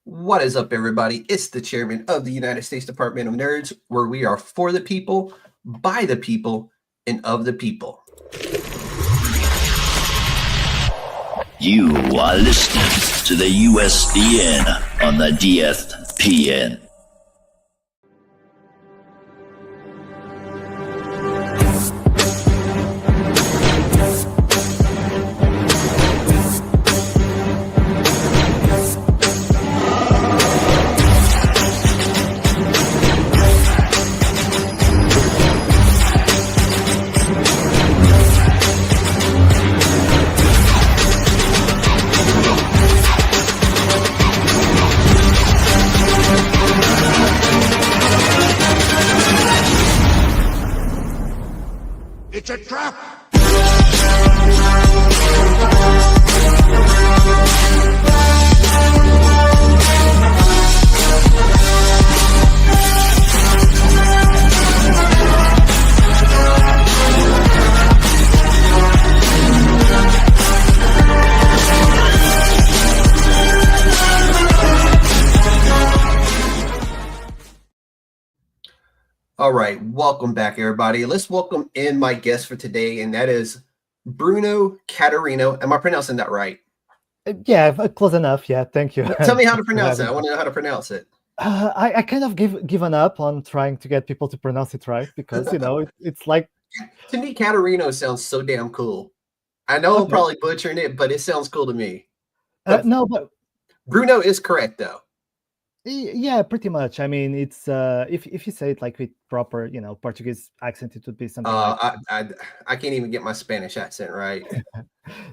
What is up, everybody? It's the chairman of the United States Department of Nerds, where we are for the people, by the people, and of the people. You are listening to the USDN on the DFPN. It's a trap! All right, welcome back, everybody. Let's welcome in my guest for today, and that is Bruno Catarino. Am I pronouncing that right? Yeah, close enough. Yeah, thank you. Tell me how to pronounce it. I want to know how to pronounce it. I kind of given up on trying to get people to pronounce it right because it's like, To me, Catarino sounds so damn cool. I know I'm probably butchering it, but it sounds cool to me. no, but Bruno is correct, though. yeah, pretty much. I mean, it's if you say it like with proper Portuguese accent, it would be something like I can't even get my Spanish accent right. Yeah,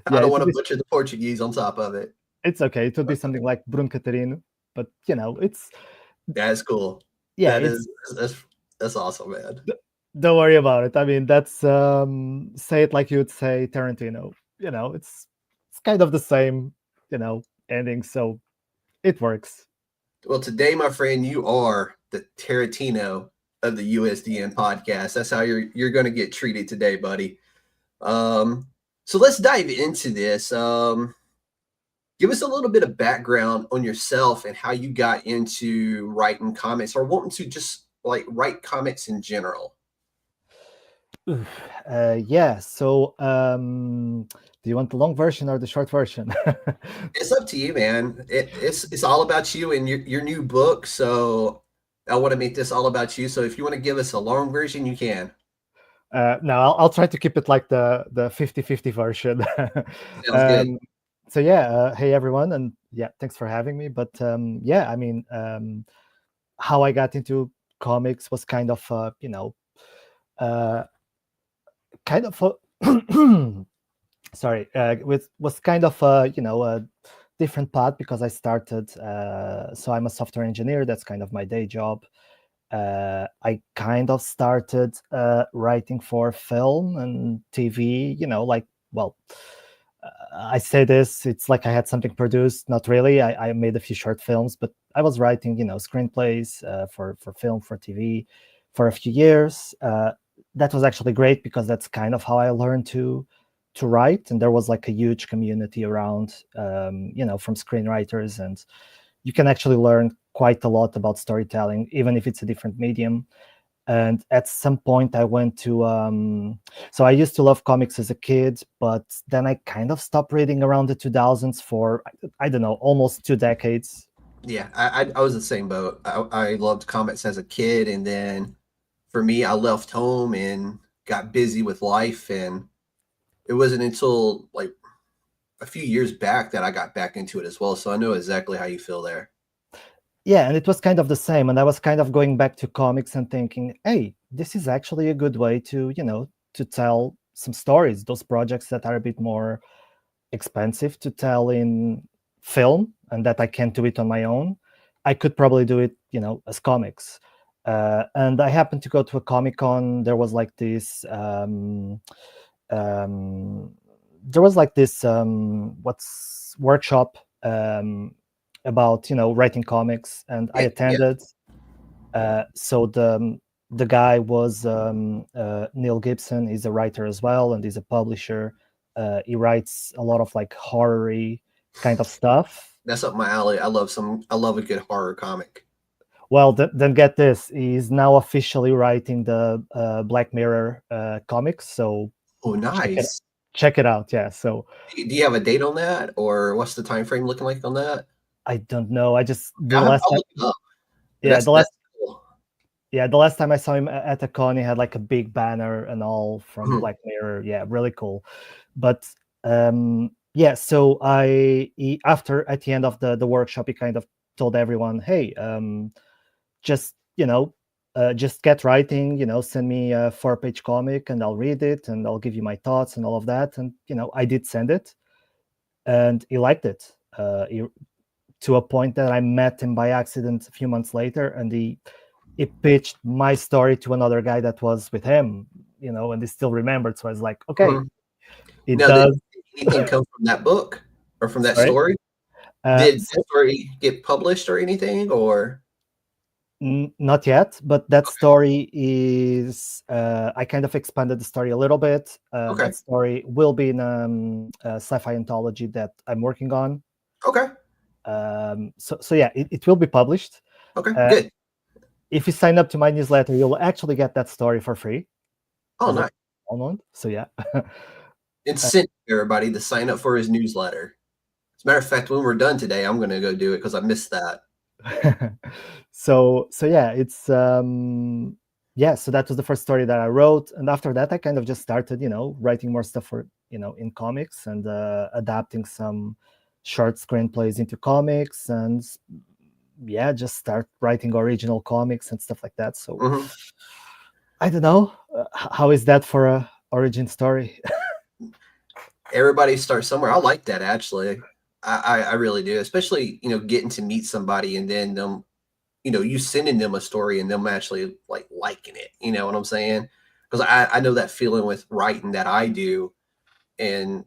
I don't want to butcher the Portuguese on top of it. It's okay. It would be something like Bruno Catarino, but it's That's cool. yeah, That's awesome, man. Don't worry about it. I mean, that's say it like you would say Tarantino. It's kind of the same ending, so it works. Well, today, my friend, you are the Tarantino of the USDN podcast. That's how you're going to get treated today, buddy. So let's dive into this. Give us a little bit of background on yourself and how you got into writing comics or wanting to just like write comics in general. Yeah. So, do you want the long version or the short version? It's up to you, man. It's all about you and your new book. So I want to make this all about you. So if you want to give us a long version, you can. No, I'll try to keep it like the 50-50 version. Sounds good. So yeah, hey everyone, and yeah, thanks for having me. But yeah, I mean, how I got into comics was kind of sorry, was kind of a different path because I started. So I'm a software engineer. That's kind of my day job. I kind of started writing for film and TV. I say this, it's like I had something produced. Not really. I made a few short films, but I was writing, screenplays for film, for TV, for a few years. That was actually great because that's kind of how I learned to write. And there was like a huge community around, from screenwriters, and you can actually learn quite a lot about storytelling, even if it's a different medium. And at some point I went to, so I used to love comics as a kid, but then I kind of stopped reading around the 2000s for, I don't know, almost 2 decades. Yeah, I was the same boat. I loved comics as a kid, and then for me, I left home and got busy with life, and it wasn't until like a few years back that I got back into it as well. So I know exactly how you feel there. Yeah, and it was kind of the same. And I was kind of going back to comics and thinking, hey, this is actually a good way to, to tell some stories, those projects that are a bit more expensive to tell in film and that I can't do it on my own. I could probably do it, as comics. And I happened to go to a Comic-Con. There was like this workshop about writing comics, and I attended. So the guy was Neil Gibson. He's a writer as well, and he's a publisher. He writes a lot of like horror-y kind of stuff. That's up my alley. I love a good horror comic. Well, then get this. He's now officially writing the Black Mirror comics. So Oh, nice. check it out. Yeah. So Do you have a date on that, or what's the time frame looking like on that? I don't know. I just the I'll last time, look it up. yeah, That's cool. the last time I saw him at a con, he had like a big banner and all from Mhm. Black Mirror. Yeah, really cool. But yeah, so after at the end of the workshop, he kind of told everyone, hey, just just get writing, send me a 4-page comic and I'll read it and I'll give you my thoughts and all of that. And I did send it, and he liked it. To a point that I met him by accident a few months later, and he pitched my story to another guy that was with him, and he still remembered. So I was like, okay, Mhm. it Now, did does. anything come from that book or from that Sorry. story? Did So the story get published or anything, or? not yet, but that story is I kind of expanded the story a little bit. Okay. That story will be in a sci-fi anthology that I'm working on. Okay. So yeah, it will be published. Okay. Good. If you sign up to my newsletter, you'll actually get that story for free. Oh, nice. So yeah. And send everybody to sign up for his newsletter. As a matter of fact, when we're done today, I'm going to go do it because I missed that. So yeah, it's so that was the first story that I wrote, and after that I kind of just started writing more stuff for in comics, and adapting some short screenplays into comics, and yeah, just start writing original comics and stuff like that. So I don't know, how is that for a origin story? Everybody starts somewhere. I like that, actually. I really do, especially getting to meet somebody and then them you sending them a story and them actually liking it. You know what I'm saying? Because I know that feeling with writing that I do, and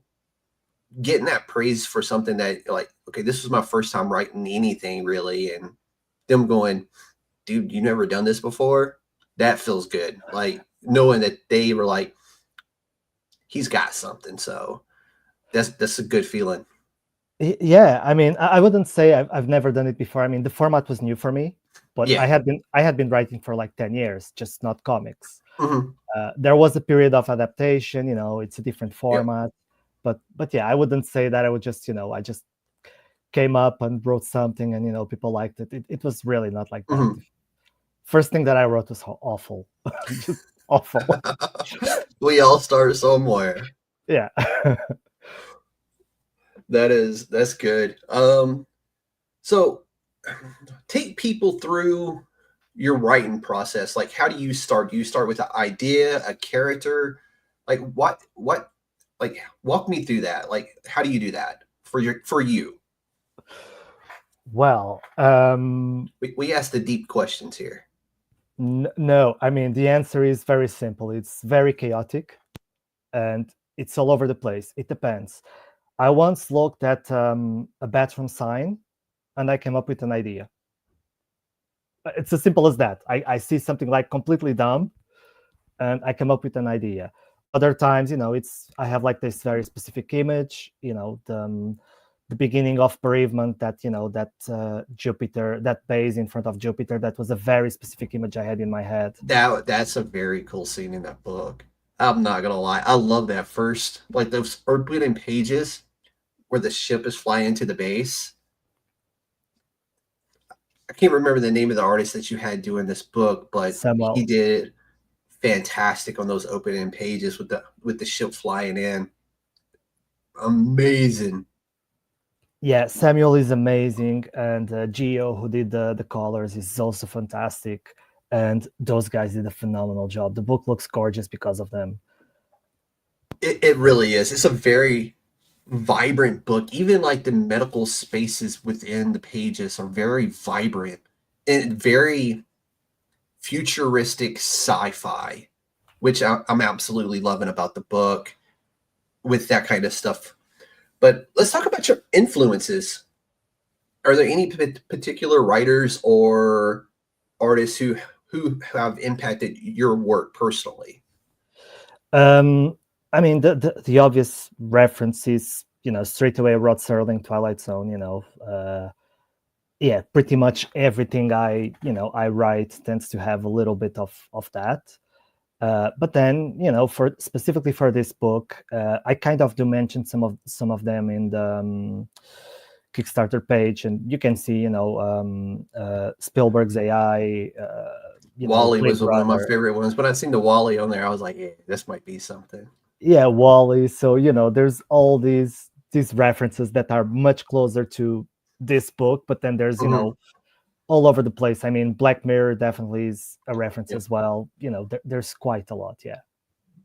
getting that praise for something that okay, this was my first time writing anything really, and them going, dude, you never done this before. That feels good. Like knowing that they were like, he's got something. So that's a good feeling. Yeah, I mean, I wouldn't say I've never done it before. I mean, the format was new for me, but Yeah. I had been writing for like 10 years, just not comics. Mhm. There was a period of adaptation, it's a different Yeah. format, but yeah, I wouldn't say that I would just, I just came up and wrote something and people liked it. It was really not like that. Mhm. First thing that I wrote was awful, just awful. We all start somewhere. Yeah. That's good. So take people through your writing process. Like, how do you start? Do you start with an idea, a character? Like what like walk me through that. Like, how do you do that for you? Well, We ask the deep questions here. no, I mean, the answer is very simple. It's very chaotic and it's all over the place. It depends. I once looked at a bathroom sign and I came up with an idea. It's as simple as that. I see something like completely dumb and I come up with an idea. Other times, I have like this very specific image, the beginning of Bereavement, that, that Jupiter, that base in front of Jupiter, that was a very specific image I had in my head. That's a very cool scene in that book. I'm not gonna lie. I love that first, like those opening pages where the ship is flying into the base. I can't remember the name of the artist that you had doing this book, but Samuel. he did fantastic on those opening pages with the ship flying in. Amazing. Yeah, Samuel is amazing, and Geo, who did the colors, is also fantastic. And those guys did a phenomenal job. The book looks gorgeous because of them. It really is. It's a very vibrant book. Even like the medical spaces within the pages are very vibrant and very futuristic sci-fi, which I'm absolutely loving about the book with that kind of stuff. But let's talk about your influences. Are there any particular writers or artists who have impacted your work personally? I mean, the obvious reference is straight away Rod Serling, Twilight Zone. Yeah, pretty much everything I write tends to have a little bit of that. But then, for specifically for this book, I kind of do mention some of them in the Kickstarter page, and you can see, Spielberg's AI, Wally Blade was one of my Runner. favorite ones. When I seen the Wally on there, I was like, yeah, this might be something. Yeah, Wally. So there's all these references that are much closer to this book, but then there's Mhm. all over the place. I mean, Black Mirror definitely is a reference Yep. as well. There's quite a lot. Yeah.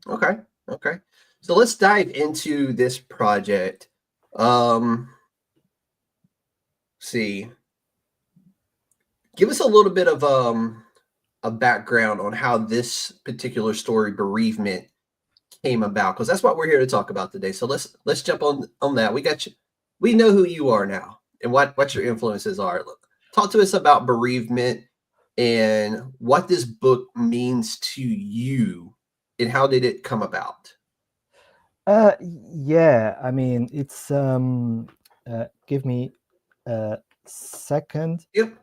Okay. So let's dive into this project. See, give us a little bit of a background on how this particular story, Bereavement, came about, because that's what we're here to talk about today. So let's jump on that. We got you. We know who you are now and what your influences are. Talk to us about Bereavement and what this book means to you, and how did it come about? Yeah. I mean, it's give me a second. Yep.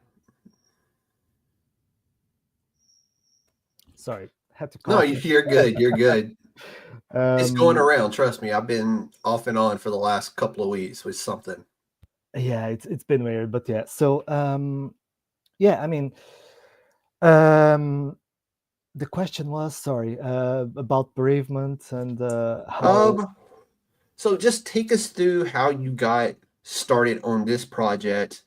Sorry, had to No, cough. you're good. You're good. It's going Um, around. Trust me. I've been off and on for the last couple of weeks with something. yeah, it's been weird, but yeah. So yeah, I mean, um, the question was, sorry, about bereavement and how. Um, so just take us through how you got started on this project,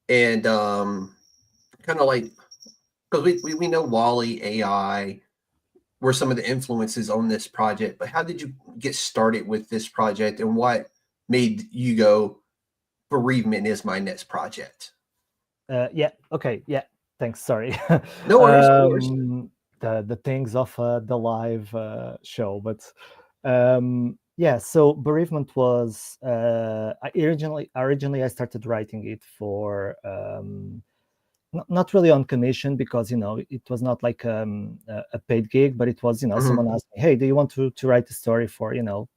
and kind of like, because we know Wally AI were some of the influences on this project, but how did you get started with this project, and what made you go, Bereavement is my next project? Yeah. Okay. Yeah. Thanks. Sorry. No worries, no worries. The things of the live show, but yeah. So bereavement was originally I started writing it for not really on commission, because it was not like a paid gig, but it was Mhm. someone asked me, hey, do you want to write a story for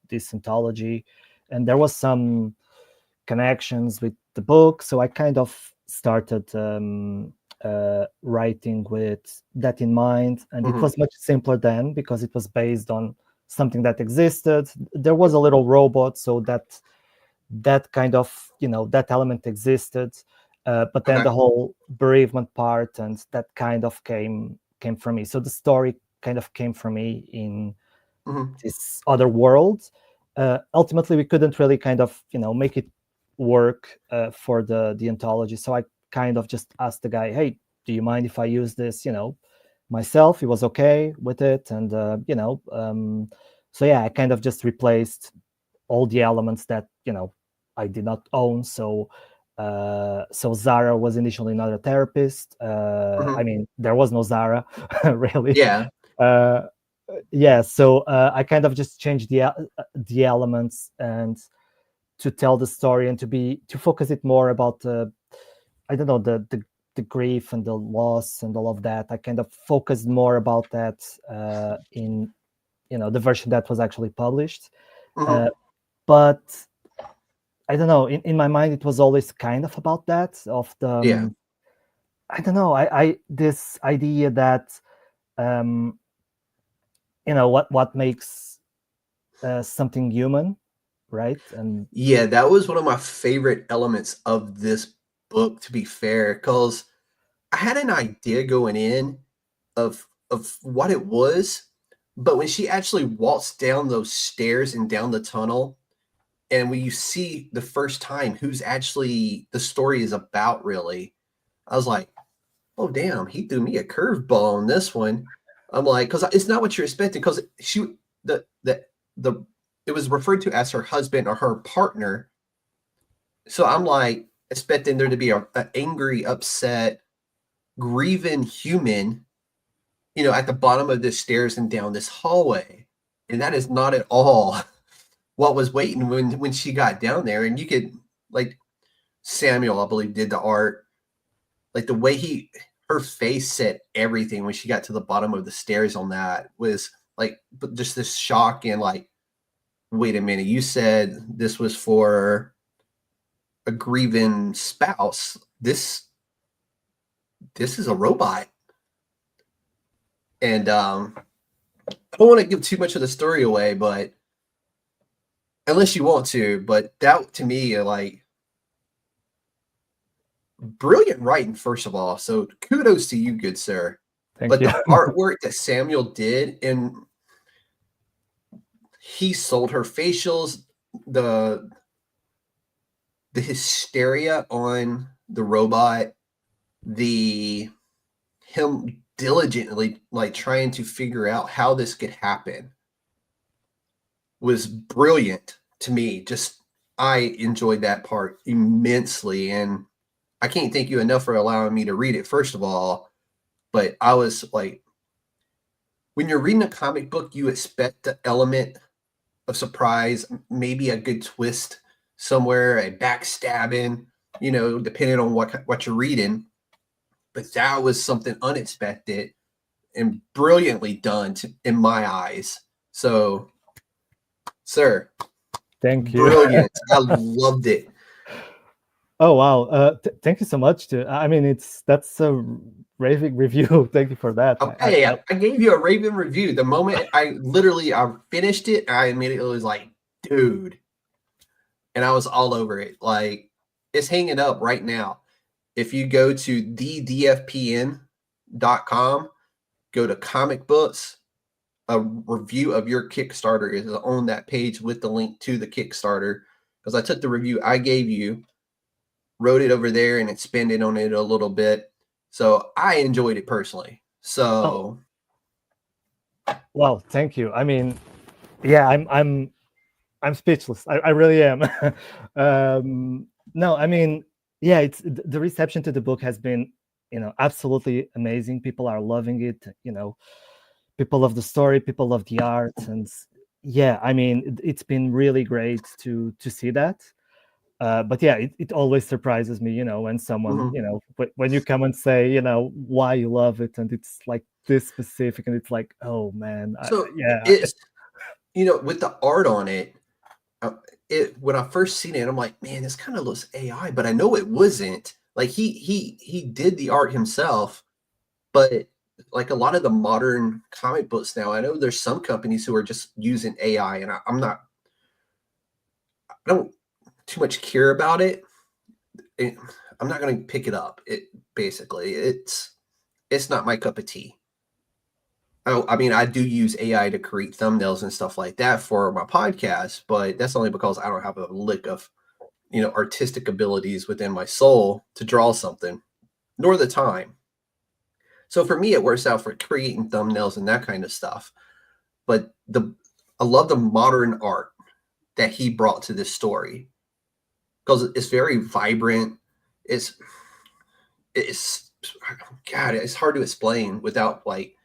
this anthology, and there was some connections with the book, so I kind of started writing with that in mind, and it Mhm. was much simpler then because it was based on something that existed. There was a little robot, so that kind of that element existed, but then Okay. the whole bereavement part and that kind of came from me. So the story kind of came from me in Mhm. this other world. Ultimately, we couldn't really kind of make it work for the anthology, so I kind of just asked the guy, hey, do you mind if I use this myself? He was okay with it, and so yeah, I kind of just replaced all the elements that I did not own. So Zara was initially not a therapist. I Mhm. mean, there was no Zara really. Yeah. uh, yeah, so I kind of just changed the elements and to tell the story and to focus it more about I don't know, the grief and the loss and all of that. I kind of focused more about that in the version that was actually published. Mhm. uh, but I don't know, in my mind it was always kind of about that, of the Yeah. I don't know, I this idea that um what makes something human, right? And Yeah, that was one of my favorite elements of this book, to be fair, because I had an idea going in of what it was, but when she actually walks down those stairs and down the tunnel, and when you see the first time who's actually the story is about, really, I was like, "Oh, damn, he threw me a curveball on this one." I'm like, because it's not what you're expecting. Because she the it was referred to as her husband or her partner, so I'm like expecting there to be a angry, upset, grieving human, at the bottom of the stairs and down this hallway. And that is not at all what was waiting when she got down there. And you could, like, Samuel, I believe, did the art, like the way her face said everything when she got to the bottom of the stairs on that was like just this shock and like, wait a minute, you said this was for a grieving spouse. This is a robot. And I don't want to give too much of the story away, but unless you want to, but that to me, like, brilliant writing, first of all. So kudos to you, good sir. Thank But you. the artwork that Samuel did, and he sold her facials, the hysteria on the robot, him diligently like trying to figure out how this could happen was brilliant to me. Just I enjoyed that part immensely, and I can't thank you enough for allowing me to read it, first of all. But I was like, when you're reading a comic book, you expect the element of surprise, maybe a good twist somewhere, a backstabbing, depending on what you're reading. But that was something unexpected and brilliantly done in my eyes. So, sir, Thank you. brilliant. I loved it. Oh wow! Thank you so much. I mean, that's a raving review. Thank you for that. Okay, I gave you a raving review. The moment I finished it, I immediately was like, dude. And I was all over it. Like, it's hanging up right now. If you go to thedfpn.com, go to comic books, a review of your Kickstarter is on that page with the link to the Kickstarter. Because I took the review I gave you, wrote it over there, and expanded on it a little bit. So I enjoyed it personally. So, well, thank you. I mean, yeah, I'm speechless. I really am. No, I mean, yeah, it's the reception to the book has been, absolutely amazing. People are loving it. People love the story, people love the art, and yeah, I mean, it's been really great to see that. But yeah, it always surprises me, when someone, when you come and say, why you love it, and it's like this specific, and it's like, oh man, it's, with the art on it, when I first seen it, I'm like, man, this kind of looks AI, but I know it wasn't. Like he did the art himself, but like a lot of the modern comic books now, I know there's some companies who are just using AI, and I don't too much care about it. I'm not going to pick it up. It's not my cup of tea. I mean, I do use AI to create thumbnails and stuff like that for my podcast, but that's only because I don't have a lick of, artistic abilities within my soul to draw something, nor the time. So for me, it works out for creating thumbnails and that kind of stuff. But I love the modern art that he brought to this story, because it's very vibrant. It's God, it's hard to explain without like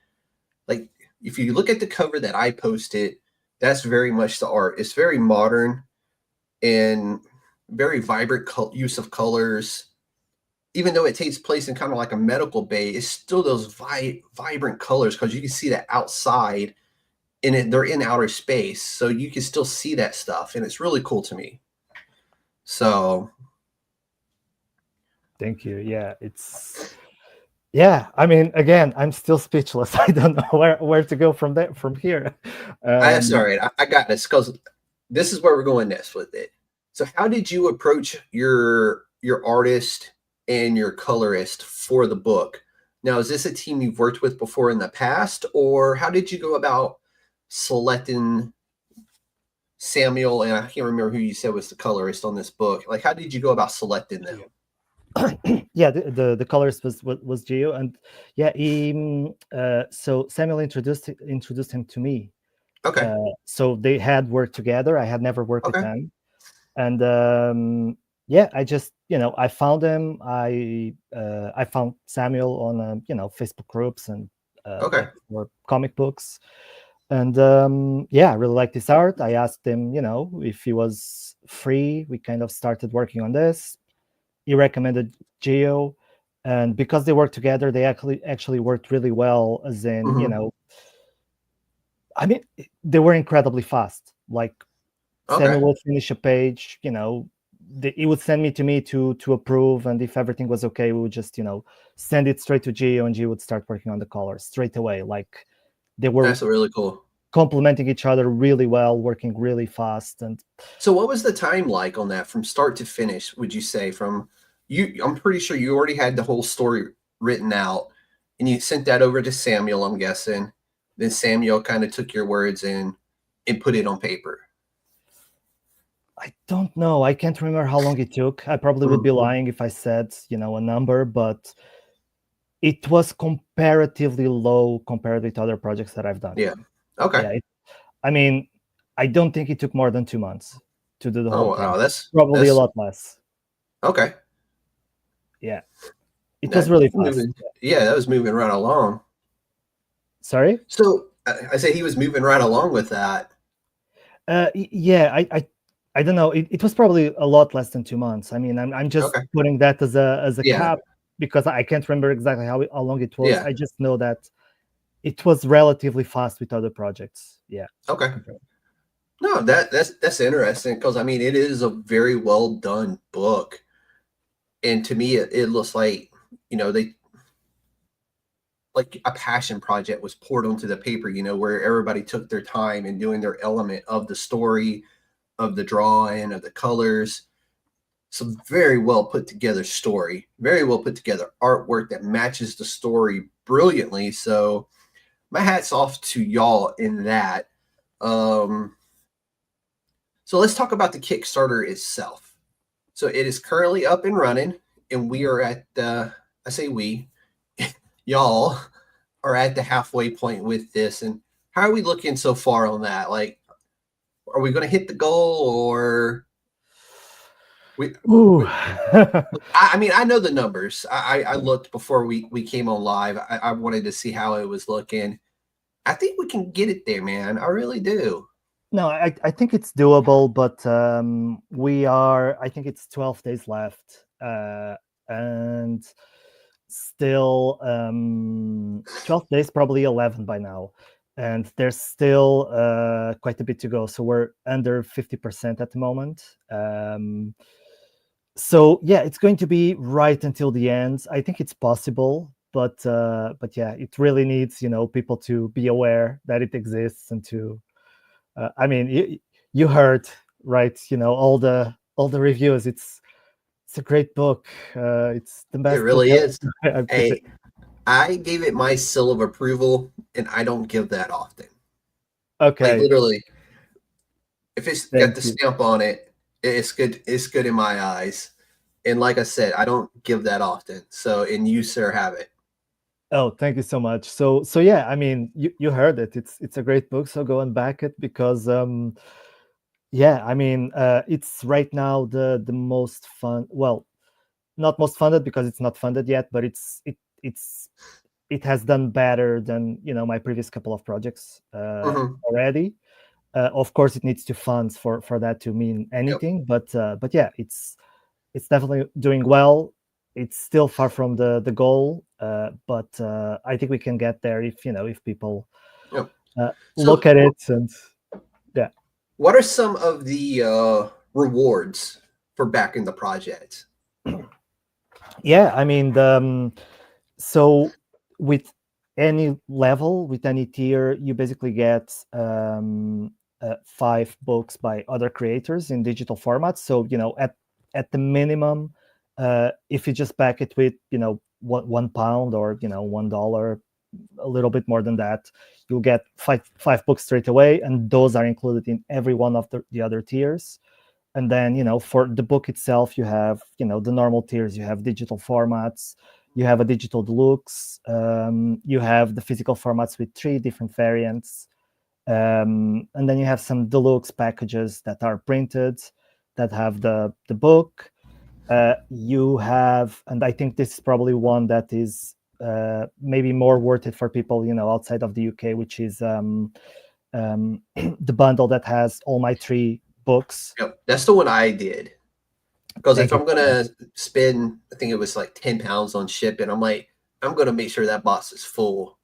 if you look at the cover that I posted, that's very much the art. It's very modern and very vibrant use of colors. Even though it takes place in kind of like a medical bay, it's still those vibrant colors, because you can see that outside and they're in outer space. So you can still see that stuff, and it's really cool to me. So thank you. Yeah, I mean, again, I'm still speechless. I don't know where to go from here. That's all right. I got this, because this is where we're going next with it. So how did you approach your artist and your colorist for the book? Now, is this a team you've worked with before in the past, or how did you go about selecting Samuel, and I can't remember who you said was the colorist on this book? Like, how did you go about selecting them? Yeah, the colorist was Gio, and yeah, so Samuel introduced him to me. Okay. So they had worked together. I had never worked with them, and yeah, I just I found him. I found Samuel on Facebook groups and for comic books, and yeah, I really liked his art. I asked him if he was free. We kind of started working on this. He recommended Gio, and because they worked together, they actually worked really well. As in, I mean, they were incredibly fast. Like Okay. Samuel would finish a page, he would send me to approve, and if everything was okay, we would just send it straight to Gio, and Gio would start working on the colors straight away. Like they were That's really cool. complementing each other really well, working really fast. And So what was the time like on that from start to finish, would you say? From you, I'm pretty sure you already had the whole story written out and you sent that over to Samuel, I'm guessing. Then Samuel kind of took your words and put it on paper. I don't know. I can't remember how long it took. I probably would be lying if I said, a number, but it was comparatively low compared with other projects that I've done. Yeah. Okay. Yeah. I mean, I don't think it took more than 2 months to do the whole thing. Wow. That's Probably a lot less. Okay. Yeah. It was really fast. Yeah, that was moving right along. Sorry? So I say he was moving right along with that. Yeah, I don't know. It was probably a lot less than 2 months. I mean, I'm just putting that as a cap because I can't remember exactly how long it was. Yeah. I just know that it was relatively fast with other projects. Yeah. Okay. No, that's interesting because I mean it is a very well done book, and to me it looks like they like a passion project was poured onto the paper. Where everybody took their time and doing their element of the story, of the drawing, of the colors. Some very well put together story, very well put together artwork that matches the story brilliantly. So my hat's off to y'all in that. So let's talk about the Kickstarter itself. So it is currently up and running, and we are at I say we, y'all are at the halfway point with this. And how are we looking so far on that? Like, are we going to hit the goal or I mean, I know the numbers. I looked before we came on live. I wanted to see how it was looking. I think we can get it there, man. I really do. No, I think it's doable, but I think it's 12 days left. And still 12 days, probably 11 by now. And there's still quite a bit to go. So we're under 50% at the moment. So yeah, it's going to be right until the end. I think it's possible, but yeah, it really needs people to be aware that it exists and to. I mean, you heard, right? All the reviews. It's a great book. It's the best. It really is. Hey, I gave it my seal of approval, and I don't give that often. Okay. Like literally, if it's got the stamp on it, it's good. It's good in my eyes. And like I said, I don't give that often. So, and you, sir, have it. Oh, thank you so much. So yeah, I mean, you heard it. It's a great book. So go and back it because yeah, I mean, it's right now the most fun. Well, not most funded because it's not funded yet, but it has done better than my previous couple of projects already. Of course, it needs to funds for that to mean anything, but yeah, it's definitely doing well. It's still far from the goal, but I think we can get there if people look at it. And yeah, what are some of the rewards for backing the project? Yeah, I mean, so with any level, with any tier, you basically get 5 books by other creators in digital formats. So at the minimum, if you just back it with £1 or $1, a little bit more than that, you'll get five books straight away, and those are included in every one of the other tiers. And then for the book itself, you have the normal tiers. You have digital formats, you have a digital deluxe, you have the physical formats with 3 different variants, and then you have some deluxe packages that are printed that have the book. You have, and I think this is probably one that is maybe more worth it for people outside of the UK, which is the bundle that has all my 3 books. Yep, that's the one I did. Because if I'm gonna spend, I think it was like £10 on shipping, I'm gonna make sure that box is full.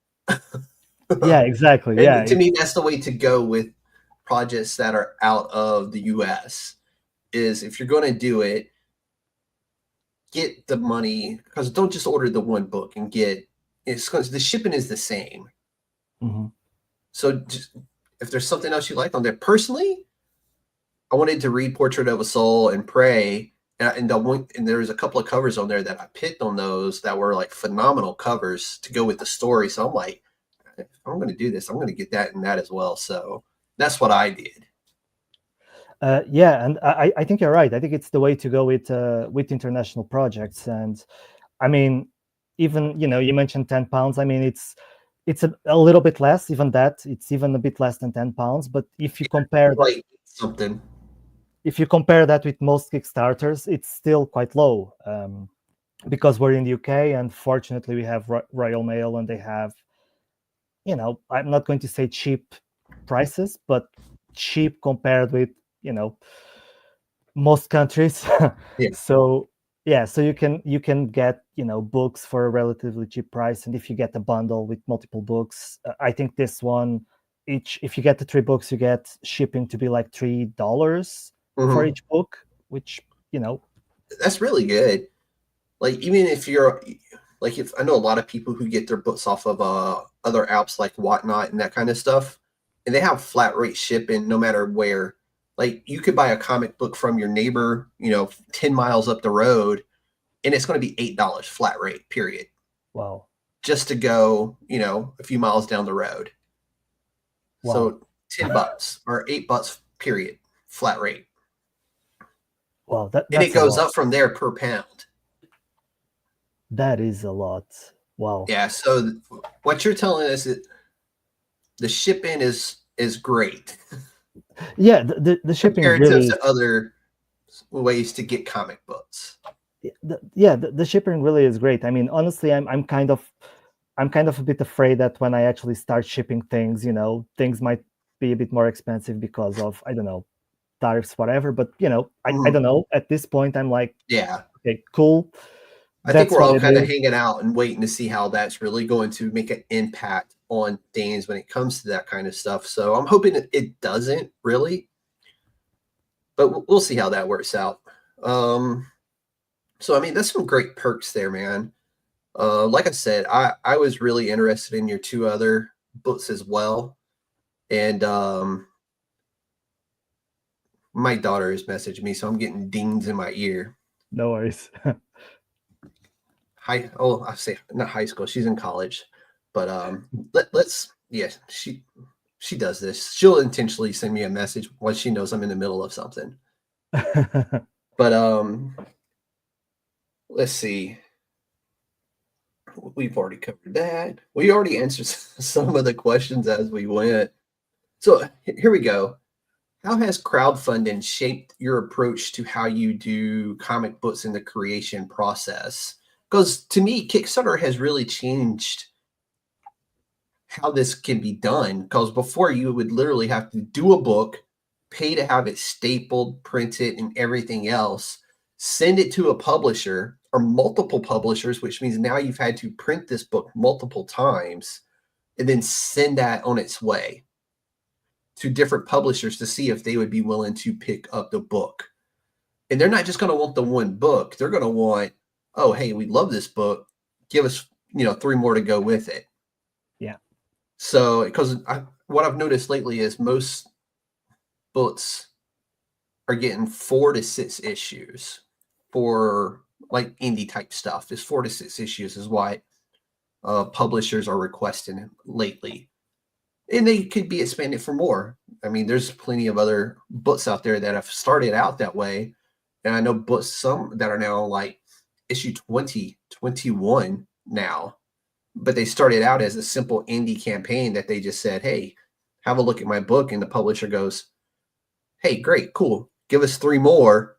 Yeah, exactly. And yeah, to me, that's the way to go with projects that are out of the US is if you're going to do it, get the money, because don't just order the one book and get it's because the shipping is the same. Mm-hmm. So just, if there's something else you like on there, personally, I wanted to read Portrait of a Soul and Pray, and there's a couple of covers on there that I picked on those that were like phenomenal covers to go with the story. So I'm like, if I'm going to do this, I'm going to get that and that as well. So that's what I did. Yeah, and I think you're right. I think it's the way to go with international projects. And I mean, even you mentioned £10. I mean, it's a little bit less. Even that, it's even a bit less than £10. But if you compare like something, if you compare that with most Kickstarters, it's still quite low. Because we're in the UK, and fortunately we have Royal Mail, and they have, I'm not going to say cheap prices, but cheap compared with most countries. Yeah. So you can get books for a relatively cheap price, and if you get a bundle with multiple books, I think this one, if you get the 3 books, you get shipping to be like $3 for each book, which that's really good. Like, even if you're like, if I know a lot of people who get their books off of other apps like Whatnot and that kind of stuff, and they have flat rate shipping no matter where. Like, you could buy a comic book from your neighbor, 10 miles up the road, and it's going to be $8 flat rate, period. Wow. Just to go, a few miles down the road. Wow. So $10 or $8, period, flat rate. Wow, and it goes up from there per pound. That is a lot. Wow. Yeah. So what you're telling us is the shipping is great. Yeah, the shipping comparative really to other ways to get comic books. The shipping really is great. I mean, honestly, I'm kind of a bit afraid that when I actually start shipping things, things might be a bit more expensive because of, I don't know, tariffs, whatever. But I don't know. At this point, I'm like, yeah, okay, cool. I think we're all kind of hanging out and waiting to see how that's really going to make an impact on things when it comes to that kind of stuff. So I'm hoping it doesn't really, but we'll see how that works out. So, I mean, that's some great perks there, man. Like I said, I was really interested in your 2 other books as well. And my daughter has messaged me, so I'm getting dings in my ear. No worries. I say not high school. She's in college, but she does this. She'll intentionally send me a message once she knows I'm in the middle of something. But let's see. We've already covered that. We already answered some of the questions as we went. So here we go. How has crowdfunding shaped your approach to how you do comic books in the creation process? Because to me, Kickstarter has really changed how this can be done. Because before, you would literally have to do a book, pay to have it stapled, printed, and everything else, send it to a publisher or multiple publishers, which means now you've had to print this book multiple times and then send that on its way to different publishers to see if they would be willing to pick up the book. And they're not just going to want the one book. They're going to want, oh, hey, we love this book. Give us, 3 more to go with it. Yeah. So, because what I've noticed lately is most books are getting 4 to 6 issues for like indie type stuff. Is 4 to 6 issues is why publishers are requesting lately. And they could be expanded for more. I mean, there's plenty of other books out there that have started out that way. And I know books, some that are now like issue 20, 21 now. But they started out as a simple indie campaign that they just said, hey, have a look at my book. And the publisher goes, hey, great, cool. Give us 3 more.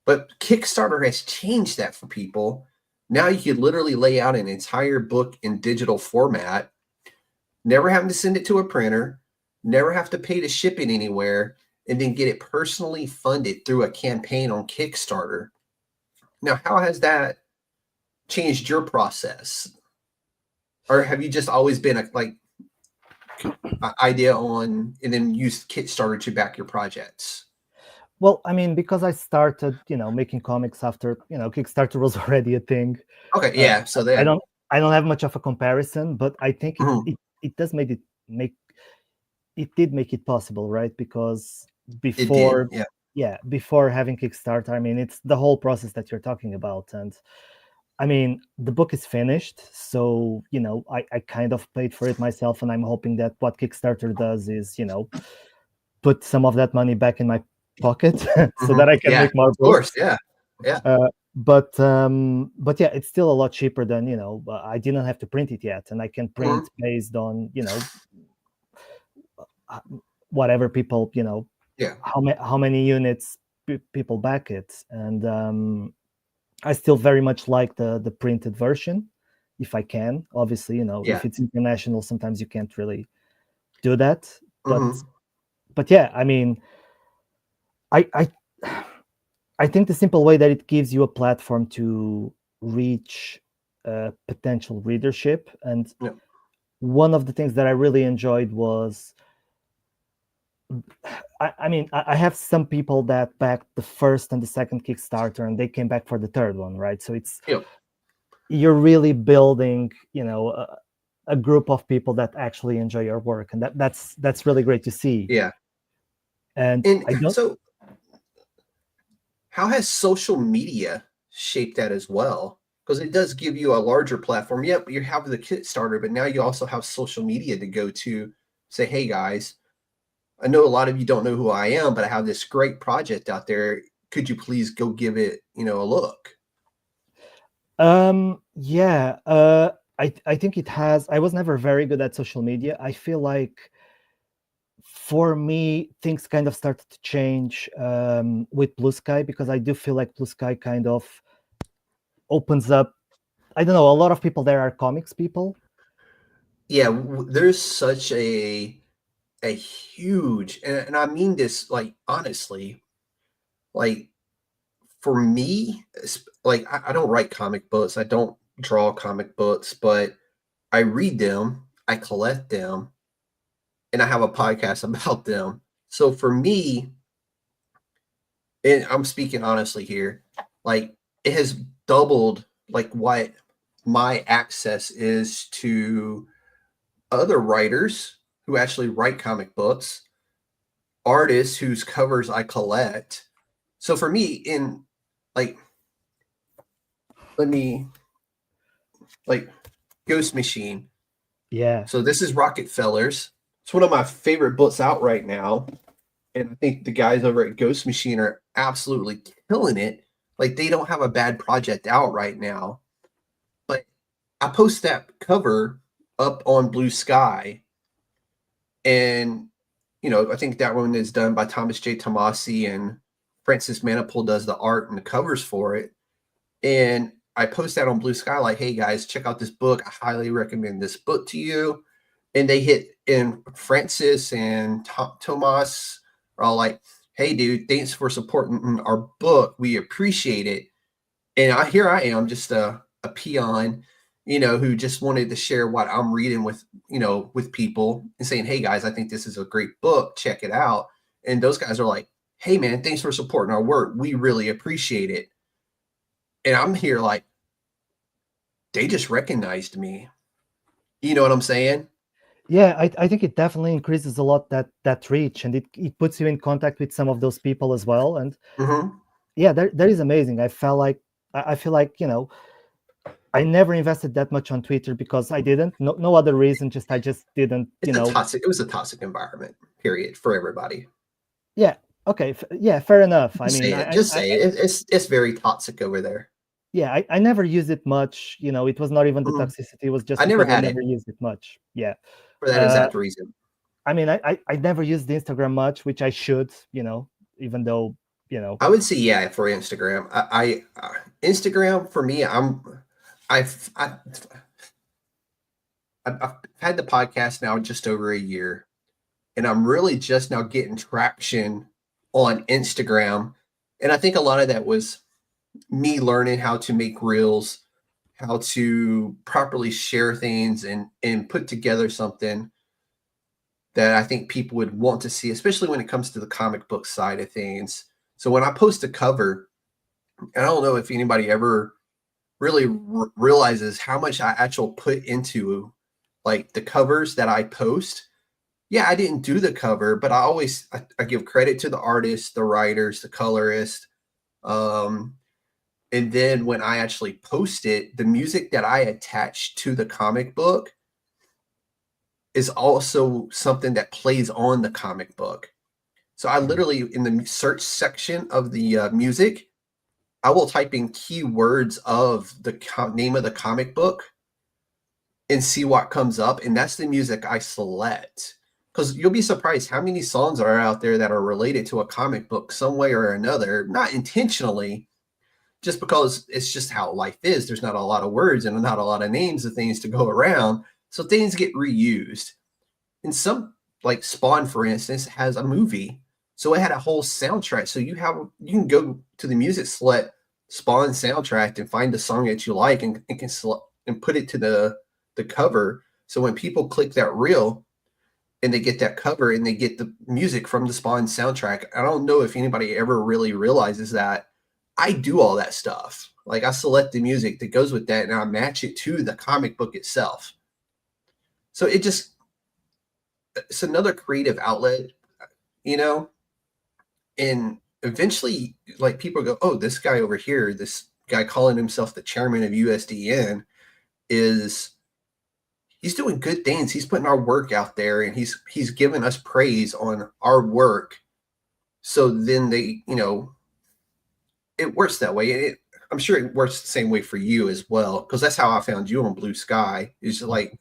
But Kickstarter has changed that for people. Now you could literally lay out an entire book in digital format, never having to send it to a printer, never have to pay to ship it anywhere, and then get it personally funded through a campaign on Kickstarter. Now, how has that changed your process? Or have you just always been idea on, and then use Kickstarter to back your projects? Well, I mean, because I started, making comics after, Kickstarter was already a thing. Okay, yeah. So I then, don't have much of a comparison, but I think it does make it did make it possible, right? Because it did. before, Yeah. before having Kickstarter, I mean, it's the whole process that you're talking about. And I mean, the book is finished, so I kind of paid for it myself, and I'm hoping that what Kickstarter does is put some of that money back in my pocket so that I can Yeah. make more Of course. books. Yeah. Yeah. But yeah, it's still a lot cheaper than I didn't have to print it yet, and I can print based on whatever people Yeah. how many units people back it. And I still very much like the printed version, if I can. Obviously, Yeah. if it's international, sometimes you can't really do that. Mm-hmm. But yeah, I mean, I think the simple way that it gives you a platform to reach potential readership, and one of the things that I really enjoyed was, I mean, I have some people that backed the first and the second Kickstarter, and they came back for the third one, right? So it's you're really building, a group of people that actually enjoy your work, and that's really great to see. Yeah. And I don't. So, how has social media shaped that as well? Because it does give you a larger platform. Yep, you have the Kickstarter, but now you also have social media to go to. Say, hey guys, I know a lot of you don't know who I am, but I have this great project out there. Could you please go give it, a look? Yeah. I think it has. I was never very good at social media. I feel like for me, things kind of started to change with Blue Sky, because I do feel like Blue Sky kind of opens up. I don't know. A lot of people there are comics people. Yeah, there's such a huge, and I mean this like honestly, like for me, like I don't write comic books, I don't draw comic books, but I read them, I collect them, and I have a podcast about them. So for me, and I'm speaking honestly here, like it has doubled like what my access is to other writers who actually write comic books, artists whose covers I collect. So for me, in like, let me like Ghost Machine. Yeah. So this is Rockefellers. It's one of my favorite books out right now. And I think the guys over at Ghost Machine are absolutely killing it. Like they don't have a bad project out right now. But I post that cover up on Blue Sky. And, I think that one is done by Thomas J. Tomasi, and Francis Maniple does the art and the covers for it. And I post that on Blue Sky, like, hey guys, check out this book. I highly recommend this book to you. And they hit, and Francis and Tomas are all like, hey dude, thanks for supporting our book. We appreciate it. And here I am, just a peon, who just wanted to share what I'm reading with, with people and saying, hey guys, I think this is a great book. Check it out. And those guys are like, hey man, thanks for supporting our work. We really appreciate it. And I'm here like, they just recognized me. You know what I'm saying? Yeah, I think it definitely increases a lot that reach, and it puts you in contact with some of those people as well. And yeah, that is amazing. I feel like I never invested that much on Twitter because I didn't. No other reason. I just didn't. It was a toxic environment. Period for everybody. Yeah. Okay. Yeah. Fair enough. Just say it. It's very toxic over there. Yeah, I never used it much. It was not even the toxicity. It was just I never used it much. Yeah. For that exact reason. I mean, I never used Instagram much, which I should, even though, I would say, yeah, for Instagram. I Instagram for me, I've had the podcast now just over a year, and I'm really just now getting traction on Instagram. And I think a lot of that was me learning how to make reels, how to properly share things and put together something. that I think people would want to see, especially when it comes to the comic book side of things. So when I post a cover, and I don't know if anybody ever really realizes how much I actually put into like the covers that I post. Yeah, I didn't do the cover, but I give credit to the artists, the writers, the colorist. And then when I actually post it, the music that I attach to the comic book is also something that plays on the comic book. So I literally, in the search section of the music, I will type in keywords of the name of the comic book and see what comes up. And that's the music I select. Because you'll be surprised how many songs are out there that are related to a comic book some way or another, not intentionally, just because it's just how life is. There's not a lot of words and not a lot of names of things to go around. So things get reused. And some, like Spawn, for instance, has a movie. So it had a whole soundtrack. So you can go to the music, select Spawn soundtrack and find the song that you like and can select and put it to the cover. So when people click that reel and they get that cover and they get the music from the Spawn soundtrack, I don't know if anybody ever really realizes that I do all that stuff. Like I select the music that goes with that and I match it to the comic book itself. So it's another creative outlet, and eventually like people go, oh, this guy over here, this guy calling himself the chairman of USDN he's doing good things. He's putting our work out there and he's giving us praise on our work. So then they, it works that way. I'm sure it works the same way for you as well, because that's how I found you on Blue Sky. It's like,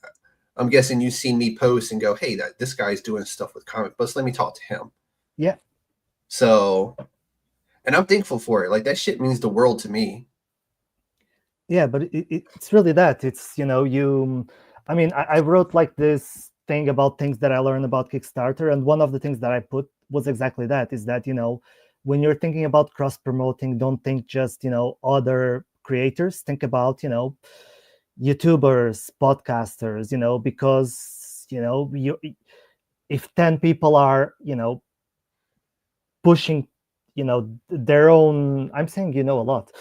I'm guessing you've seen me post and go, hey, this guy's doing stuff with comic books. Let me talk to him. Yeah. So, and I'm thankful for it. Like that shit means the world to me. Yeah, but it's really that. It's, I wrote like this thing about things that I learned about Kickstarter. And one of the things that I put was exactly that, is that, when you're thinking about cross-promoting, don't think just, other creators. Think about, YouTubers, podcasters, because, if 10 people are, pushing, their own, I'm saying, a lot.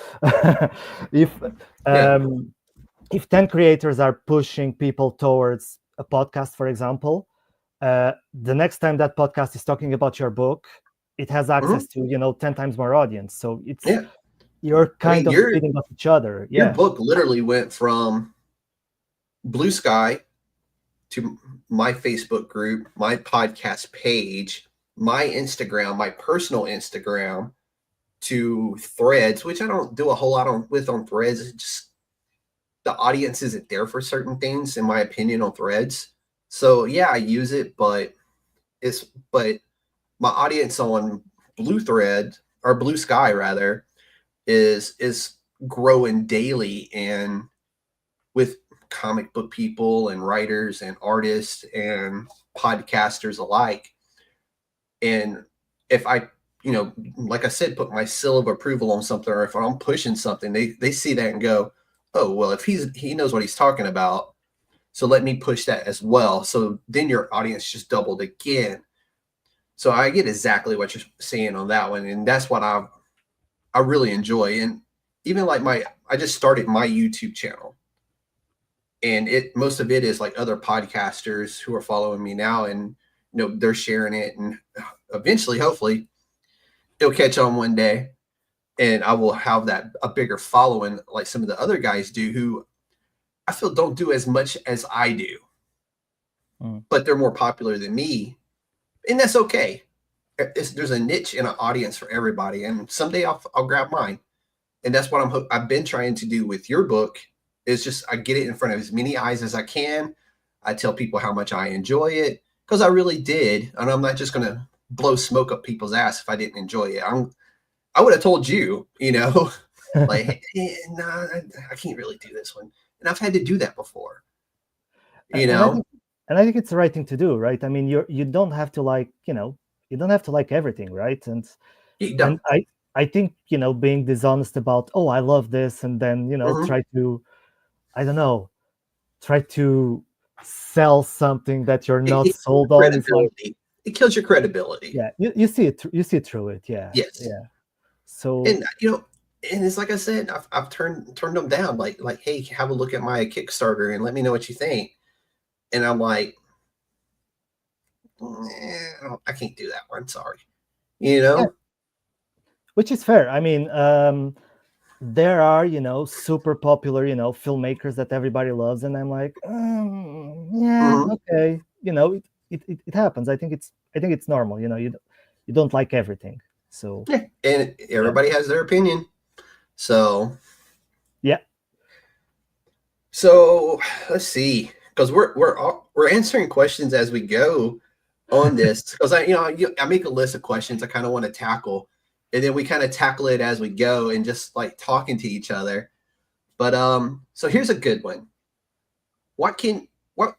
If 10 creators are pushing people towards a podcast, for example, the next time that podcast is talking about your book, it has access to 10 times more audience. So it's you're kind of feeding off each other. Your book literally went from Blue Sky to my Facebook group, my podcast page, my Instagram, my personal Instagram, to Threads, which I don't do a whole lot on Threads. It's just the audience isn't there for certain things, in my opinion, on Threads. So yeah, I use it, but my audience on Blue Sky rather is growing daily, and with comic book people and writers and artists and podcasters alike. And if I, like I said, put my seal of approval on something, or if I'm pushing something, they see that and go, oh, well, if he knows what he's talking about, so let me push that as well. So then your audience just doubled again. So I get exactly what you're saying on that one. And that's what I really enjoy. And even like I just started my YouTube channel, and most of it is like other podcasters who are following me now, and they're sharing it, and eventually, hopefully, it'll catch on one day, and I will have a bigger following like some of the other guys do, who I feel don't do as much as I do, but they're more popular than me, and that's okay. There's a niche and an audience for everybody, and someday I'll grab mine, and that's what I've been trying to do with your book. Is just I get it in front of as many eyes as I can. I tell people how much I enjoy it, because I really did, and I'm not just going to blow smoke up people's ass if I didn't enjoy it. I would have told you, like, hey, nah, I can't really do this one, and I've had to do that before, And I think it's the right thing to do, right? I mean, you don't have to like, you don't have to like everything, right? And I think being dishonest about, oh, I love this, and then try to, I don't know, try to sell something that you're not It sold on. It's like, credibility. It kills your credibility. yeah, you see it, you see through it. Yeah. Yes. Yeah. So And and it's like I said, I've turned them down. Like, hey, have a look at my Kickstarter and let me know what you think. And I'm like, I can't do that one. Sorry. yeah, which is fair. I mean, there are, super popular, filmmakers that everybody loves, and I'm like, yeah, Mhm. okay, it happens. I think it's normal. You don't like everything, so Yeah. And yeah, everybody has their opinion. So yeah. so let's see, because we're answering questions as we go on this. Because I make a list of questions I kind of want to tackle, and then we kind of tackle it as we go and just like talking to each other. But so here's a good one. What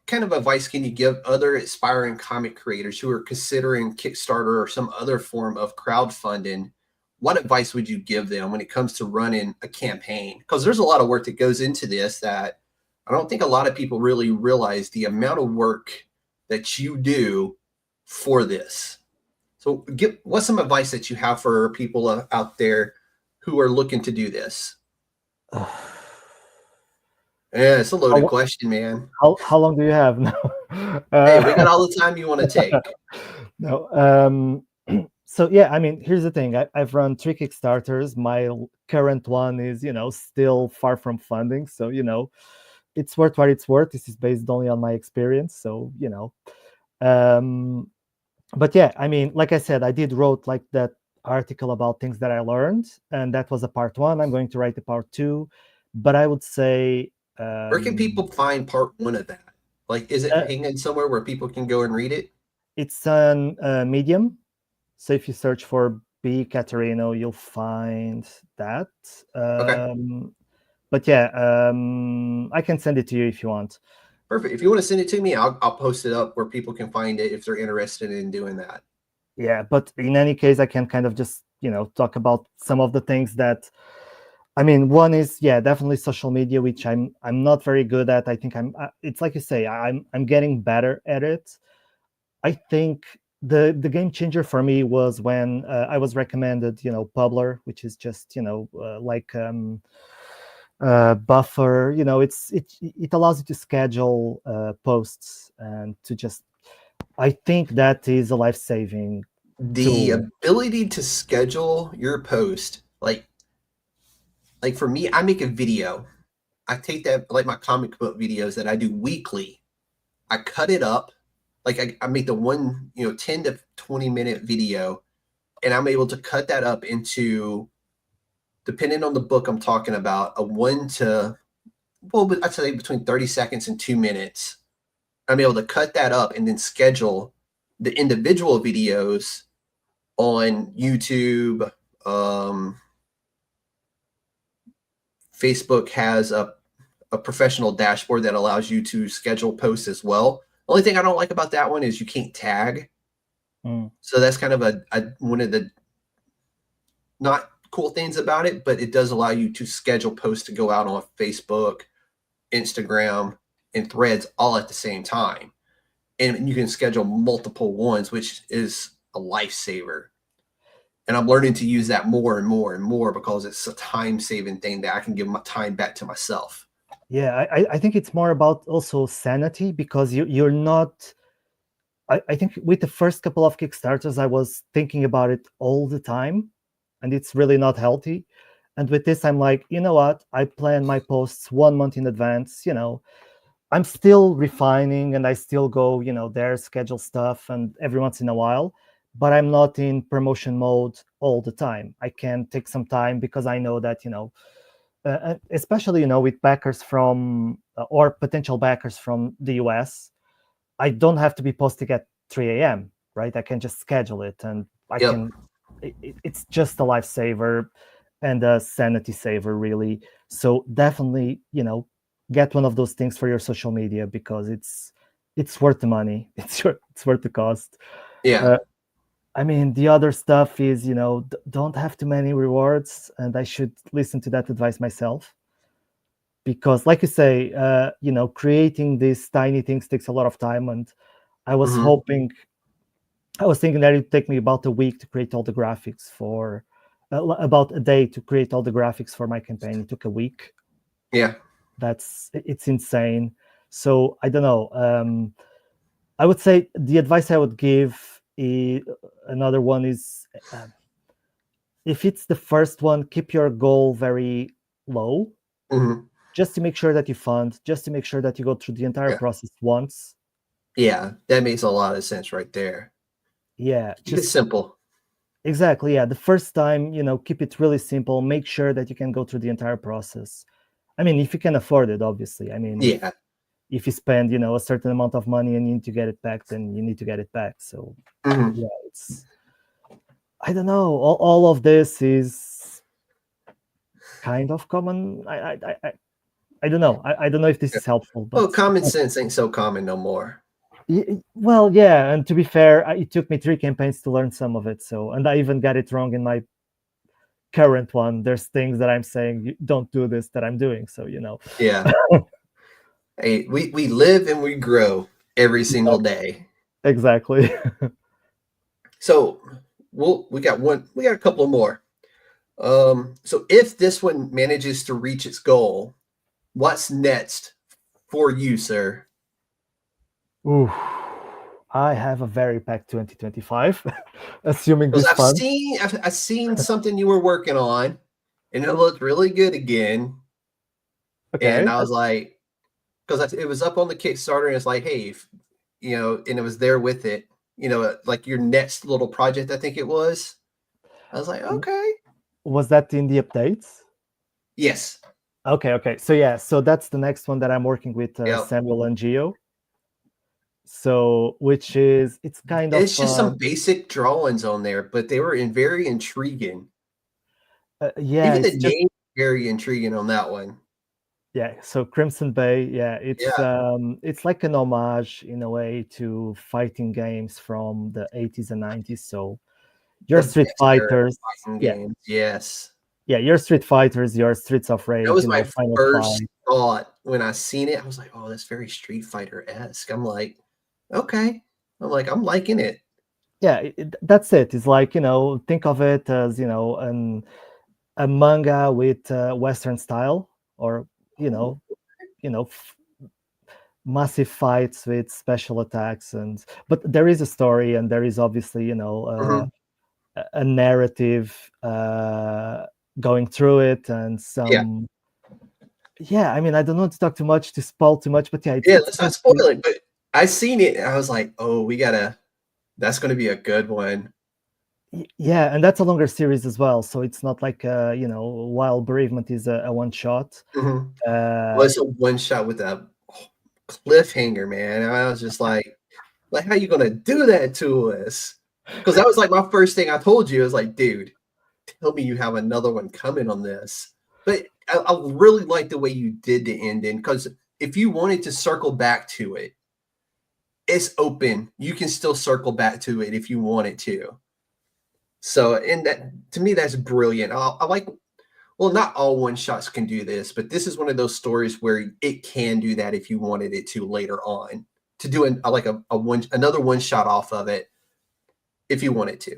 kind of advice can you give other aspiring comic creators who are considering Kickstarter or some other form of crowdfunding? What advice would you give them when it comes to running a campaign? Because there's a lot of work that goes into this that I don't think a lot of people really realize the amount of work that you do for this. So what's some advice that you have for people out there who are looking to do this? Yeah, it's a loaded how, question, man. how long do you have now? Hey, we got all the time you want to take. No. So yeah, I mean, here's the thing. I've run 3 Kickstarters. My current one is, still far from funding. So, it's worth what it's worth. This is based only on my experience. So, um, but yeah, I mean, like I said, I did wrote like that article about things that I learned, and that was a part 1. I'm going to write a part 2, but I would say, Where can people find part 1 of that? Like, is it uh, hanging somewhere where people can go and read it? it's on Medium. So if you search for B Catarino, you'll find that. Okay, But yeah, I can send it to you if you want. perfect. If you want to send it to me, I'll post it up where people can find it if they're interested in doing that. Yeah, but in any case, I can kind of just talk about some of the things that. I mean, one is, yeah, definitely social media, which I'm not very good at. I think it's like you say, I'm getting better at it. I think the game changer for me was when I was recommended, Publer, which is just like buffer. It allows you to schedule posts and to just. I think that is a life-saving The tool. ability to schedule your post, like for me, I make a video. I take that, like my comic book videos that I do weekly. I cut it up, like I make the one 10 to 20-minute video, and I'm able to cut that up into, depending on the book I'm talking about, a 1 to, well, but I'd say between 30 seconds and 2 minutes. I'm able to cut that up and then schedule the individual videos on YouTube. Facebook has a professional dashboard that allows you to schedule posts as well. The only thing I don't like about that one is you can't tag. So that's kind of one of the not cool things about it, but it does allow you to schedule posts to go out on Facebook, Instagram, and Threads all at the same time. And you can schedule multiple ones, which is a lifesaver. And I'm learning to use that more and more and more because it's a time-saving thing that I can give my time back to myself. Yeah, I think it's more about also sanity, because you're not. I think with the first couple of Kickstarters, I was thinking about it all the time, and it's really not healthy. And with this, I'm like, you know what? I plan my posts 1 month in advance. I'm still refining, and I still go, there, schedule stuff, and every once in a while, but I'm not in promotion mode all the time. I can take some time because I know that, especially, with backers from or potential backers from the US, I don't have to be posting at 3 a.m., right? I can just schedule it, and I Yep. can. It's just a lifesaver and a sanity saver, really. So definitely, get one of those things for your social media, because it's worth the money. It's worth the cost. Yeah. I mean, the other stuff is, don't have too many rewards, and I should listen to that advice myself. because like you say, creating these tiny things takes a lot of time, and I was Mhm. thinking that it'd take me about a week to create all the graphics for about a day to create all the graphics for my campaign. It took a week. Yeah. It's insane. So I don't know. I would say the advice I would give another one is, if it's the first one, keep your goal very low, Mhm. just to make sure that you fund, just to make sure that you go through the entire Yeah. process once. Yeah. That makes a lot of sense right there. Yeah, Keep it just simple. exactly. Yeah, the first time, keep it really simple. Make sure that you can go through the entire process. I mean, if you can afford it, obviously. I mean, Yeah. if you spend, a certain amount of money and you need to get it back, then you need to get it back. So Mhm. yeah, I don't know. All of this is kind of common. I don't know. I don't know if this Yeah. is helpful, Well, but common sense ain't so common no more. well, yeah. And to be fair, it took me 3 campaigns to learn some of it. So, and I even got it wrong in my current one. There's things that I'm saying, don't do this, that I'm doing. So, Yeah. Hey, we live and we grow every single day. exactly. So we got a couple more. So if this one manages to reach its goal, what's next for you, sir? Ooh, I have a very packed 2025, assuming Because this fun. I've seen something you were working on, and it looked really good again. And Okay. I was like, because it was up on the Kickstarter, and it's like, hey, and it was there with it, like your next little project, I think it was. I was like, okay, Was that in the updates? yes, Okay. So yeah, so that's the next one that I'm working with yeah. Samuel and Geo. So which is it's kind of It's just some basic drawings on there, but they were very intriguing. yeah, Even the it's just name very intriguing on that one. yeah. So Crimson Bay, yeah, Yeah, it's like an homage in a way to fighting games from the 80s and 90s. So your the Street best era of Fighters, fighting yeah, games. Yes. yeah, your Street Fighters, your Streets of That Rage, was my Final first Fight. thought when I seen it. I was like, "Oh, that's very Street Fighter-esque." I'm like, "Okay." I'm like, "I'm liking it." Yeah, that's it. It's like, think of it as, a manga with Western style, or, you Ooh, know, you know, f- massive fights with special attacks, but there is a story, and there is obviously, mhm. a narrative going through it, and Yeah. some. Yeah, I mean, I don't want to talk too much to spoil too much, but yeah, Yeah, it's let's not basically. spoil it, but I seen it and I was like, "Oh, that's gonna be a good one." Yeah, and that's a longer series as well, so it's not like while Bereavement is a one shot. Mhm. Well, uh it's a one shot with a cliffhanger, man. I was just like, how you gonna do that to us? Because that was like my first thing I told you. I was like, dude, tell me you have another one coming on this. But I really like the way you did the ending, because if you wanted to circle back to it, it's open. You can still circle back to it if you wanted to. So, and that to me, that's brilliant. I like. Well, not all one shots can do this, but this is one of those stories where it can do that if you wanted it to later on, to do like another one shot off of it if you wanted to.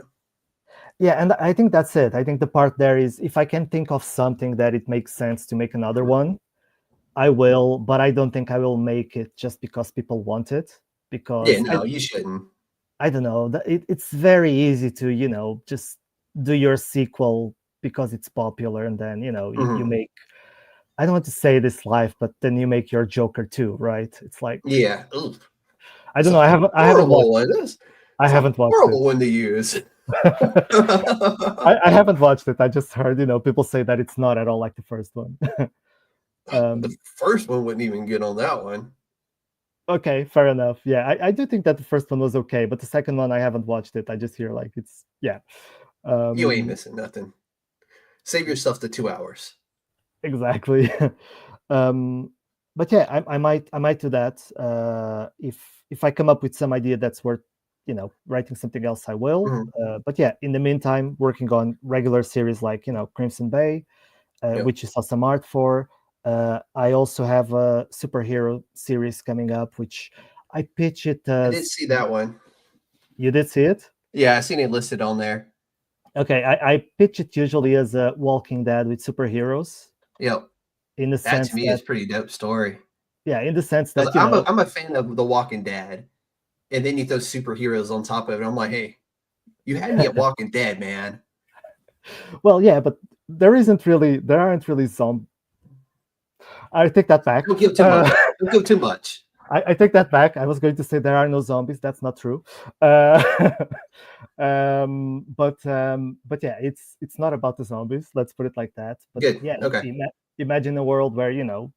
yeah, and I think that's it. I think the part there is, if I can think of something that it makes sense to make another one, I will, but I don't think I will make it just because people want it, Yeah, because no, you shouldn't. I don't know, it's very easy to, just do your sequel because it's popular, and then, you Mhm. make, I don't want to say this live, but then you make your Joker too, right? It's like, Yeah, ooh, I it's don't a know. I haven't horrible watched. one. I It's a haven't watched it. horrible one to use. I haven't watched it. I just heard, people say that it's not at all like the first one. The um, first one wouldn't even get on that one. okay, fair enough. Yeah, I do think that the first one was okay, but the second one I haven't watched it. I just hear like it's yeah. You ain't Um, missing nothing. Save yourself the 2 hours. exactly. um, but yeah, I might do that. If I come up with some idea that's worth, writing something else, I will. Mhm. But yeah, in the meantime, working on regular series like, Crimson Bay, Yep. which you saw some art for. I also have a superhero series coming up, which I pitch it I as. did see that one. You did see it? Yeah, I seen it listed on there. Okay, I pitch it usually as a Walking Dead with superheroes. Yep. In the That sense to me that, is pretty dope story. yeah, in the sense 'Cause that, you know, I'm a fan of The Walking Dead, and then you throw superheroes on top of it. I'm like, hey, you had me at Walking Dead, man. well, yeah, but there aren't really some. I take that back. Don't give too much. Don't give too much. I take that back. I was going to say there are no zombies. That's not true. But yeah, it's not about the zombies. Let's put it like that. But Good. yeah, Okay. imagine a world where, you know,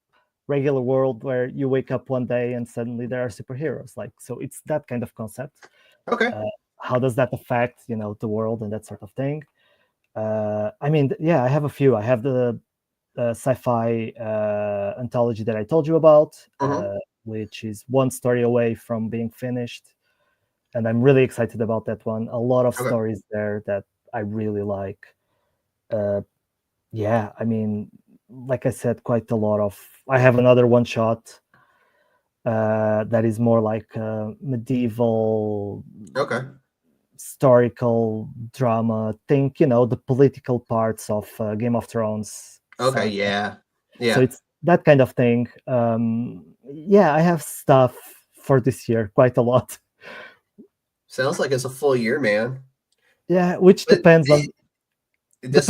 regular world where you wake up one day and suddenly there are superheroes. Like, so it's that kind of concept. Okay. How does that affect, you know, the world and that sort of thing? I mean, yeah, I have a few. I have the sci-fi anthology that I told you about, which is one story away from being finished, and I'm really excited about that one. A lot of stories there that I really like. Yeah, I mean, like I said, quite a lot of. I have another one shot that is more like medieval. Historical drama. Think, you know, the political parts of Game of Thrones. Okay, yeah. So it's that kind of thing. Yeah, I have stuff for this year, quite a lot. Sounds like it's a full year, man. Yeah, which depends on this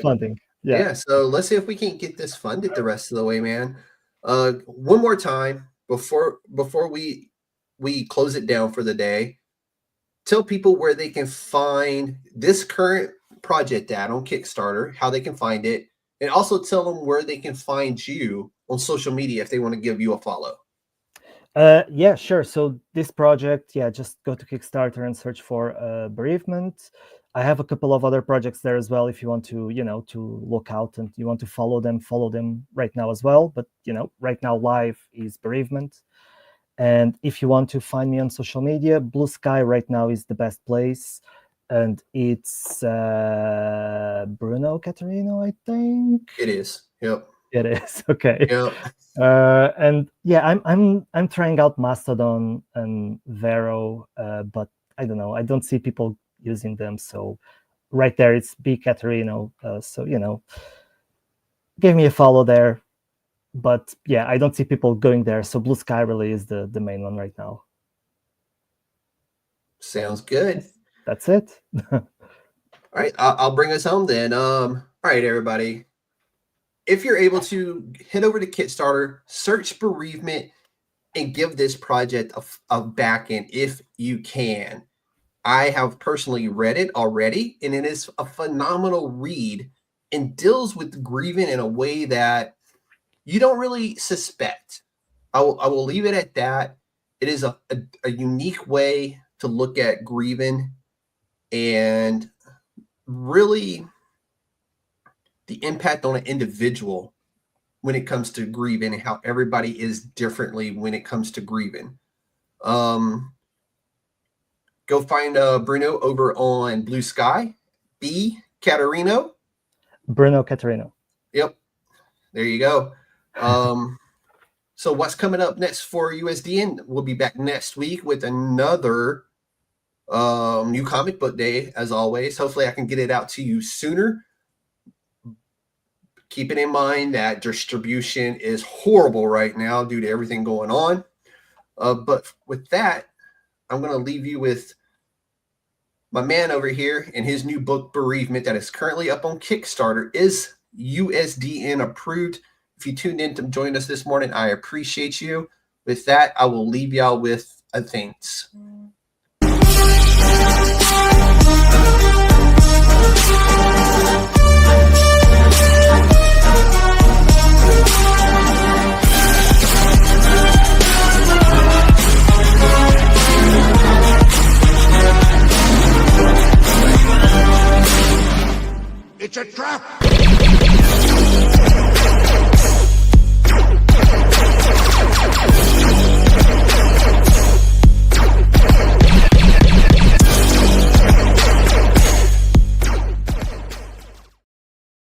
funding. Yeah, so let's see if we can get this funded the rest of the way, man. One more time before we close it down for the day. Tell people where they can find this current project at on Kickstarter, how they can find it, and also tell them where they can find you on social media if they want to give you a follow. Yeah, sure. So this project, yeah, just go to Kickstarter and search for Bereavement. I have a couple of other projects there as well. If you want to, you know, to look out and you want to follow them right now as well. But, you know, right now live is Bereavement. And if you want to find me on social media, Blue Sky right now is the best place. And it's Bruno Catarino, I think. It is. Yep. It is. Okay. Yep. And yeah, I'm trying out Mastodon and Vero, but I don't know. I don't see people using them. So right there, it's B Catarino. So, you know, give me a follow there. But yeah, I don't see people going there. So Blue Sky really is the main one right now. Sounds good. That's it. All right, I'll bring us home then. All right, everybody. If you're able to head over to Kickstarter, search Bereavement, and give this project a back end if you can. I have personally read it already, and it is a phenomenal read and deals with grieving in a way that you don't really suspect. I will leave it at that. It is a unique way to look at grieving and really the impact on an individual when it comes to grieving and how everybody is differently when it comes to grieving. Go find Bruno over on Blue Sky. B Catarino. Bruno Catarino. Yep. There you go. So what's coming up next for USDN? We'll be back next week with another new comic book day, as always. Hopefully I can get it out to you sooner. Keeping in mind that distribution is horrible right now due to everything going on. But with that, I'm going to leave you with my man over here and his new book, Bereavement, that is currently up on Kickstarter, is USDN approved. If you tuned in to join us this morning, I appreciate you. With that, I will leave y'all with a thanks. It's a trap!